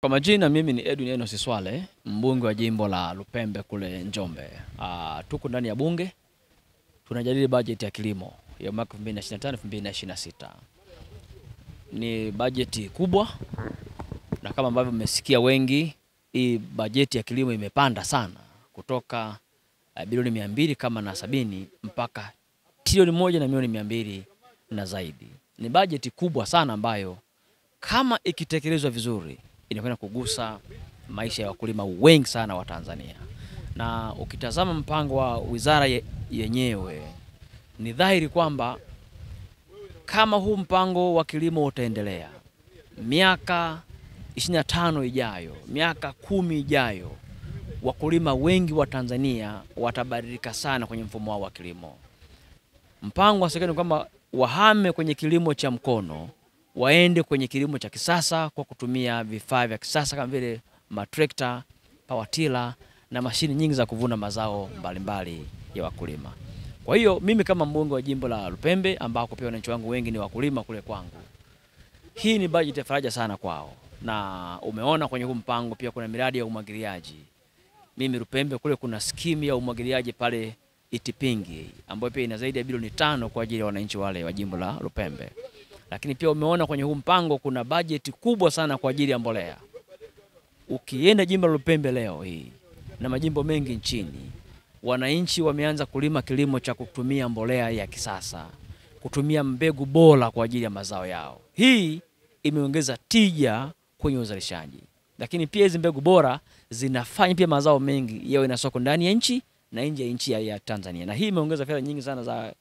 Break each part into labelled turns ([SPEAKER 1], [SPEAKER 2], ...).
[SPEAKER 1] Kwa majina mimi ni Edwin Enos Swale, mbunge wa jimbo la Lupembe kule Njombe. Tuko ndani ya bunge, tunajadili bajeti ya kilimo ya mwaka 2025-2026. Ni bajeti kubwa na kama ambavyo mmesikia wengi, hii bajeti ya kilimo imepanda sana kutoka bilioni 200 kama na 70 mpaka trilioni 1 na milioni 200 na zaidi. Ni bajeti kubwa sana ambayo kama ikitekelezwa vizuri inakwenda kugusa maisha ya wakulima wengi sana wa Tanzania. Na ukitazama mpango wa wizara yenyewe ni dhahiri kwamba kama huu mpango wa kilimo utaendelea miaka 25 ijayo, miaka 10 ijayo, wakulima wengi wa Tanzania watabadilika sana kwenye mfumo wao wa kilimo. Mpango wa serikali kwamba wahame kwenye kilimo cha mkono waende kwenye kilimo cha kisasa kwa kutumia vifaa vya kisasa kama vile matrekta, pawatila na mashini nyingi za kuvuna mazao mbalimbali ya wakulima. Kwa hiyo mimi kama mbunge wa jimbo la Lupembe ambako pia wananchi wangu wengi ni wakulima kule kwangu, hii ni bajeti ya faraja sana kwao. Na umeona kwenye huu mpango pia kuna miradi ya umwagiliaji. Mimi Lupembe kule kuna skimu ya umwagiliaji pale Itipingi ambayo pia ina zaidi ya bilioni 5 kwa ajili ya wananchi wale wa jimbo la Lupembe. Lakini pia umeona kwenye huu mpango kuna bajeti kubwa sana kwa ajili ya mbolea. Ukienda jimbo la Lupembe leo hii na majimbo mengi nchini, wananchi wameanza kulima kilimo cha kutumia mbolea ya kisasa, kutumia mbegu bora kwa ajili ya mazao yao. Hii imeongeza tija kwenye uzalishaji. Lakini pia hizi mbegu bora zinafanya pia mazao mengi yawe na soko ndani ya nchi na nje ya nchi ya Tanzania. Na hii imeongeza fedha nyingi sana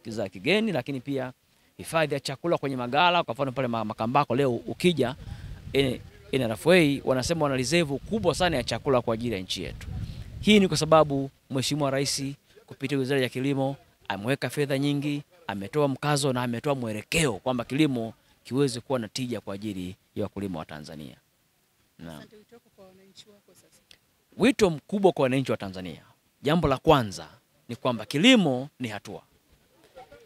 [SPEAKER 1] za kigeni, lakini pia hifadhi ya chakula kwenye magala. Kwa mfano pale Makambako leo ukija NRFA wanasema wana reserve kubwa sana ya chakula kwa ajili ya nchi yetu. Hii ni kwa sababu Mheshimiwa Rais kupitia Wizara ya Kilimo ameweka fedha nyingi, ametoa mkazo na ametoa mwelekeo kwamba kilimo kiweze kuwa na tija kwa ajili ya wakulima wa Tanzania. Na wito mkubwa kwa wananchi wa Tanzania, jambo la kwanza ni kwamba kilimo ni hatua.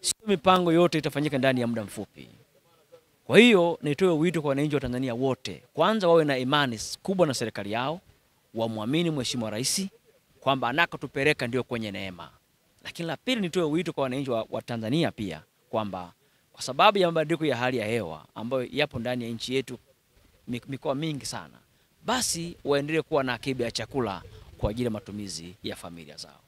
[SPEAKER 1] Sio mipango yote itafanyika ndani ya muda mfupi. Kwa hiyo nitoe wito kwa wananchi wa Tanzania wote, kwanza wawe na imani kubwa na serikali yao, wamwamini Mheshimiwa Rais kwamba anakotupeleka ndio kwenye neema. Lakini la pili nitoe wito kwa wananchi wa Tanzania pia kwamba kwa sababu ya mabadiliko ya hali ya hewa ambayo yapo ndani ya nchi yetu mikoa mingi sana, basi waendelee kuwa na akiba ya chakula kwa ajili ya matumizi ya familia zao.